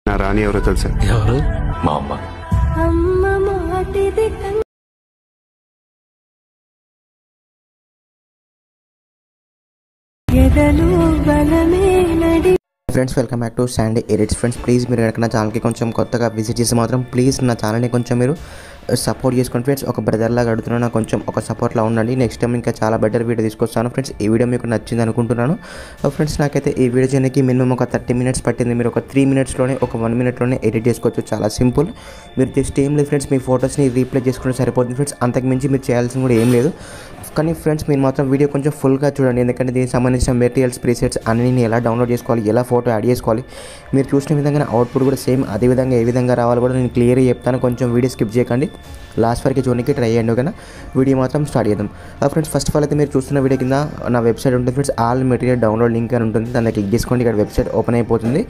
నా రాణి ఎవరో తెలుసా? ఎవరు? మా అమ్మ. Friends welcome back to Sandy edits. Friends please మీరు ఎక్కడికైనా ఛానల్కి కొంచెం కొత్తగా విజిట్ చేసి మాత్రం ప్లీజ్ నా ఛానల్ని కొంచెం మీరు సపోర్ట్ చేసుకోండి ఫ్రెండ్స్. ఒక బ్రదర్ లాగా అడుగుతున్నాను, నాకు కొంచెం ఒక సపోర్ట్లా ఉండండి. నెక్స్ట్ టైం ఇంకా చాలా బెటర్ వీడియో తీసుకొస్తాను ఫ్రెండ్స్. ఈ వీడియో మీకు నచ్చింది అనుకుంటున్నాను ఫ్రెండ్స్. నాకైతే ఈ వీడియో చేయడానికి మినిమం ఒక 30 minutes పట్టింది. మీరు ఒక 3 minutesలోనే ఒక 1 minuteలోనే ఎడిట్ చేసుకోవచ్చు. చాలా సింపుల్. మీరు జస్ట్ ఏం లేదు ఫ్రెండ్స్, మీ ఫొటోస్ని రీప్లే చేసుకుంటే సరిపోతుంది ఫ్రెండ్స్. అంతకుమించి మీరు చేయాల్సింది కూడా ఏం లేదు. కానీ ఫ్రెండ్స్ మీరు మాత్రం వీడియో కొంచెం ఫుల్గా చూడండి, ఎందుకంటే దీనికి సంబంధించిన మెటీరియల్స్, ప్రీసెట్స్ అన్ని నేను ఎలా డౌన్లోడ్ చేసుకోవాలి, ఎలా ఫోటో యాడ్ చేసుకోవాలి, మీరు చూసిన విధంగా అవుట్పుట్ కూడా సేమ్ అదే విధంగా ఏ విధంగా రావాలి కూడా నేను క్లియర్గా చెప్తాను. కొంచెం వీడియో స్కిప్ చేయకండి, లాస్ట్ వరకు చూడడానికి ట్రై చేయండి. ఓకేనా? వీడియో మాత్రం స్టార్ట్ చేద్దాం ఫ్రెండ్స్. ఫస్ట్ ఆఫ్ ఆల్ అయితే మీరు చూస్తున్న వీడియో కింద నా వెబ్సైట్ ఉంటుంది friends. All material download link అని ఉంటుంది, దాన్ని క్లిక్ చేసుకోండి. ఇక్కడ వెబ్సైట్ ఓపెన్ అయిపోతుంది.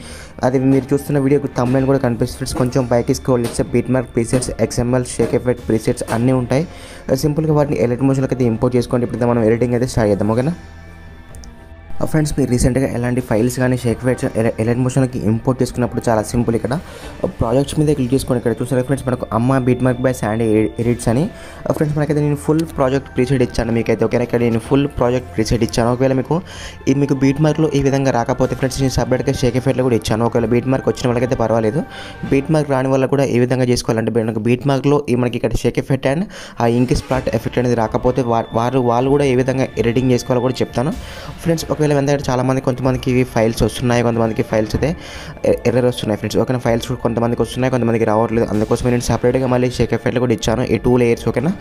అది మీరు చూస్తున్న వీడియోకి థంబ్నెయిల్ కూడా కనిపిస్తుంది ఫ్రెండ్స్. కొంచెం పైకి స్క్రోల్ చేస్తే bit mark, presets, XML, Sheikh effect presets అన్నీ ఉంటాయి. సింపుల్గా వాటిని ఎడిట్ మోషన్లోకి అయితే ఇంపోర్ట్ చేసుకోండి. ఇప్పుడు మనం ఎడిటింగ్ అయితే స్టార్ట్ చేద్దాం. ఓకేనా ఫ్రెండ్స్? మీరు రీసెంట్గా ఎలాంటి ఫైల్స్ కానీ షేక్ ఎఫెక్ట్స్ ఎడిట్ మోషన్లోకి ఇంపోర్ట్ చేసుకున్నప్పుడు చాలా సింపుల్. ఇక్కడ ప్రాజెక్ట్స్ మీద క్లిక్ చేసుకోండి. ఇక్కడ చూసారా ఫ్రెండ్స్, మనకు అమ్మ bit mark by Sandy edits అని ఫ్రెండ్స్. మనకైతే నేను ఫుల్ ప్రాజెక్ట్ ప్రీసెట్ ఇచ్చాను మీకైతే. ఓకేనా? ఇక్కడ నేను ఫుల్ ప్రాజెక్ట్ ప్రీసెట్ ఇచ్చాను. ఒకవేళ మీకు బీట్ మార్క్లో ఈ విధంగా రాకపోతే ఫ్రెండ్స్, నేను సపరేట్గా షేక్ ఎఫెక్ట్లో కూడా ఇచ్చాను. ఒకవేళ బీట్ మార్క్ వచ్చిన వాళ్ళకైతే పర్వాలేదు. బీట్ మార్క్ రాని వల్ల కూడా ఏ విధంగా చేసుకోవాలంటే, మనకు బీట్ మార్క్లో మనకి ఇక్కడ షేక్ ఎఫెక్ట్ అండ్ ఆ ఇంక్ స్ప్లాట్ ఎఫెక్ట్ అనేది రాకపోతే వాళ్ళు కూడా ఏ విధంగా ఎడిటింగ్ చేసుకోవాలో కూడా చెప్తాను ఫ్రెండ్స్. ఒకవేళ ఎందుకంటే చాలామంది కొంతమందికి ఫైల్స్ వస్తున్నాయి, కొంతమందికి ఫైల్స్ అయితే ఎర్రర్ వస్తున్నాయి ఫ్రెండ్స్. ఓకేనా? ఫైల్స్ కొంతమందికి వస్తున్నాయి, కొంతమందికి రావట్లేదు. అందుకోసం నేను సపరేట్గా మళ్ళీ షేక్ ఎఫెక్ట్లు కూడా ఇచ్చాను, ఈ 2 layers. ఓకేనా?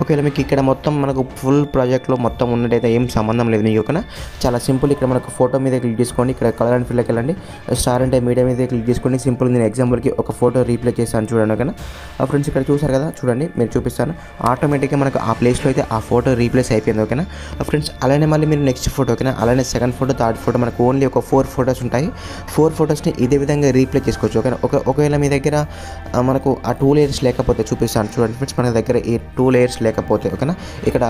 ఒకవేళ మీకు ఇక్కడ మొత్తం మనకు ఫుల్ ప్రాజెక్ట్లో మొత్తం ఉన్నట్టయితే ఏం సంబంధం లేదు మీకు. ఓకేనా? చాలా సింపుల్. ఇక్కడ మనకు ఫోటో మీద క్లిక్ చేసుకోండి. ఇక్కడ కలర్ అండ్ ఫిల్కి వెళ్ళండి. స్టార్ అంటే మీడియా మీద క్లిక్ చేసుకోండి. సింపుల్. నేను ఎగ్జాంపుల్కి ఒక ఫోటో రీప్లే చేస్తాను చూడండి. ఓకేనా ఫ్రెండ్స్? ఇక్కడ చూసారు కదా, చూడండి, మీరు చూపిస్తాను. ఆటోమేటిక్గా మనకు ఆ ప్లేస్లో అయితే ఆ ఫోటో రీప్లేస్ అయిపోయింది. ఓకేనా ఫ్రెండ్స్? అలానే మళ్ళీ మీరు నెక్స్ట్ ఫోటో, ఓకేనా, అలానే సెకండ్ ఫోటో, థర్డ్ ఫోటో, మనకు ఓన్లీ ఒక 4 photos ఉంటాయి. 4 photosని ఇదే విధంగా రీప్లే చేసుకోవచ్చు. ఓకేనా? ఒకవేళ మీ దగ్గర మనకు ఆ 2 layers లేకపోతే చూపిస్తాను చూడండి ఫ్రెండ్స్. మన దగ్గర ఈ 2 layers లేకపోతే, ఓకేనా,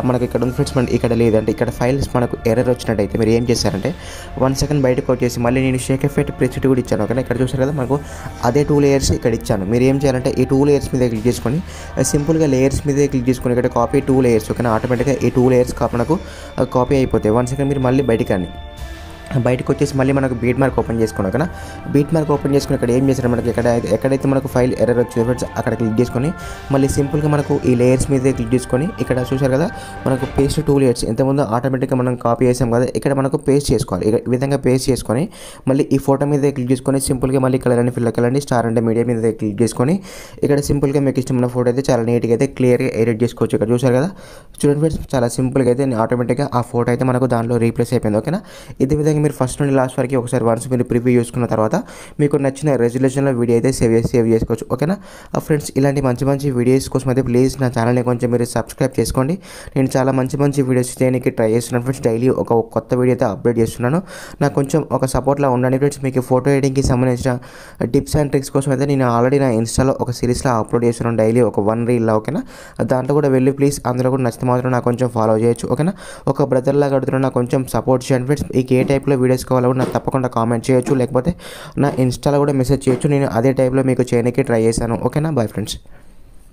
మనకి ఇక్కడ ఉంది ఫ్రెండ్స్, మనకి ఇక్కడ లేదంటే ఇక్కడ ఫైల్స్ మనకు ఎర్రర్ వచ్చినట్టయితే మీరు ఏం చేస్తారంటే 1 second బయటకు వచ్చేసి మళ్ళీ నేను షేక్ ఎఫెక్ట్ ప్రీసెట్ కూడా ఇచ్చాను. ఓకేనా? ఇక్కడ చూసారు కదా, మనకు అదే 2 layers ఇక్కడ ఇచ్చాను. మీరు ఏం చేయాలంటే ఈ 2 layers మీద క్లిక్ చేసుకొని సింపుల్గా లేయర్స్ మీద క్లిక్ చేసుకొని ఇక్కడ కాపీ 2 layers. ఓకేనా? ఆటోమేటిక్గా ఈ 2 layers మనకు కాపీ అయిపోతాయి. 1 second మీరు మళ్ళీ బయటకు వచ్చేసి మళ్ళీ మనకు బీట్ మార్క్ ఓపెన్ చేసుకోండి. ఓకేనా? బీట్ మార్క్ ఓపెన్ చేసుకుని ఇక్కడ ఏం చేస్తారు, మనకి ఎక్కడైతే మనకు ఫైల్ ఎర్రర్ వచ్చిందో ఫ్రెండ్స్ అక్కడ క్లిక్ చేసుకొని మళ్ళీ సింపుల్గా మనకు ఈ లేయర్స్ మీద క్లిక్ చేసుకొని ఇక్కడ చూసారు కదా, మనకు పేస్ట్ 2 layers ఇంతకుముందు ఆటోమేటిక్గా మనం కాపీ చేసాం కదా, ఇక్కడ మనకు పేస్ట్ చేసుకోవాలి. ఈ విధంగా పేస్ట్ చేసుకొని మళ్ళీ ఈ ఫోటో మీద క్లిక్ చేసుకొని సింపుల్గా మళ్ళీ కలర్ అని ఫిల్కి వెళ్ళండి. స్టార్ అంటే మీడియా మీద క్లిక్ చేసుకొని ఇక్కడ సింపుల్గా మీకు ఇష్టమైన ఫోటో అయితే చాలా నీట్గా అయితే క్లియర్గా ఎడిట్ చేసుకోవచ్చు. ఇక్కడ చూసారు కదా, చూడండి ఫ్రెండ్స్, చాలా సింపుల్గా అయితే ఆటోమేటిక్గా ఆ ఫోటో అయితే మనకు దాంట్లో రీప్లేస్ అయిపోయింది. ఓకేనా? ఇదే విధంగా మీరు ఫస్ట్ నుండి లాస్ట్ వరకు ఒకసారి వన్స్ మీరు ప్రివ్యూ చేసుకున్న తర్వాత మీకు నచ్చిన రెజల్యూషన్లో వీడియో అయితే సేవ్ చేసుకోవచ్చు. ఓకేనా ఫ్రెండ్స్? ఇలాంటి మంచి వీడియోస్ కోసం అయితే ప్లీజ్ నా ఛానల్ని కొంచెం మీరు సబ్స్క్రైబ్ చేసుకోండి. నేను చాలా మంచి వీడియోస్ చేయడానికి ట్రై చేస్తున్నాను ఫ్రెండ్స్. డైలీ ఒక కొత్త వీడియో అయితే అప్లోడ్ చేస్తున్నాను. నాకు కొంచెం ఒక సపోర్ట్లా ఉండండి ఫ్రెండ్స్. మీకు ఫోటో ఎడిటింగ్కి సంబంధించిన టిప్స్ అండ్ ట్రిక్స్ కోసం అయితే నేను ఆల్రెడీ నా ఇన్స్టాలో ఒక సిరీస్లో అప్లోడ్ చేస్తున్నాను, డైలీ ఒక 1 reel. ఓకేనా? దాంట్లో కూడా వెళ్ళి ప్లీజ్ అందులో కూడా నచ్చితే మాత్రం నాకు కొంచెం ఫాలో చేయొచ్చు. ఓకేనా? ఒక బ్రదర్ లాగా అడుగుతున్నా, నాకు కొంచెం సపోర్ట్ చేయండి ఫ్రెండ్స్. మీకు ఏ టైప్లో వీడియోస్ కావాలో కూడా నాకు తప్పకుండా కామెంట్ చేయొచ్చు, లేకపోతే నా ఇన్స్టాలో కూడా మెసేజ్ చేయొచ్చు. నేను అదే టైప్లో మీకు చేయడానికి ట్రై చేశాను. ఓకేనా? Bye friends.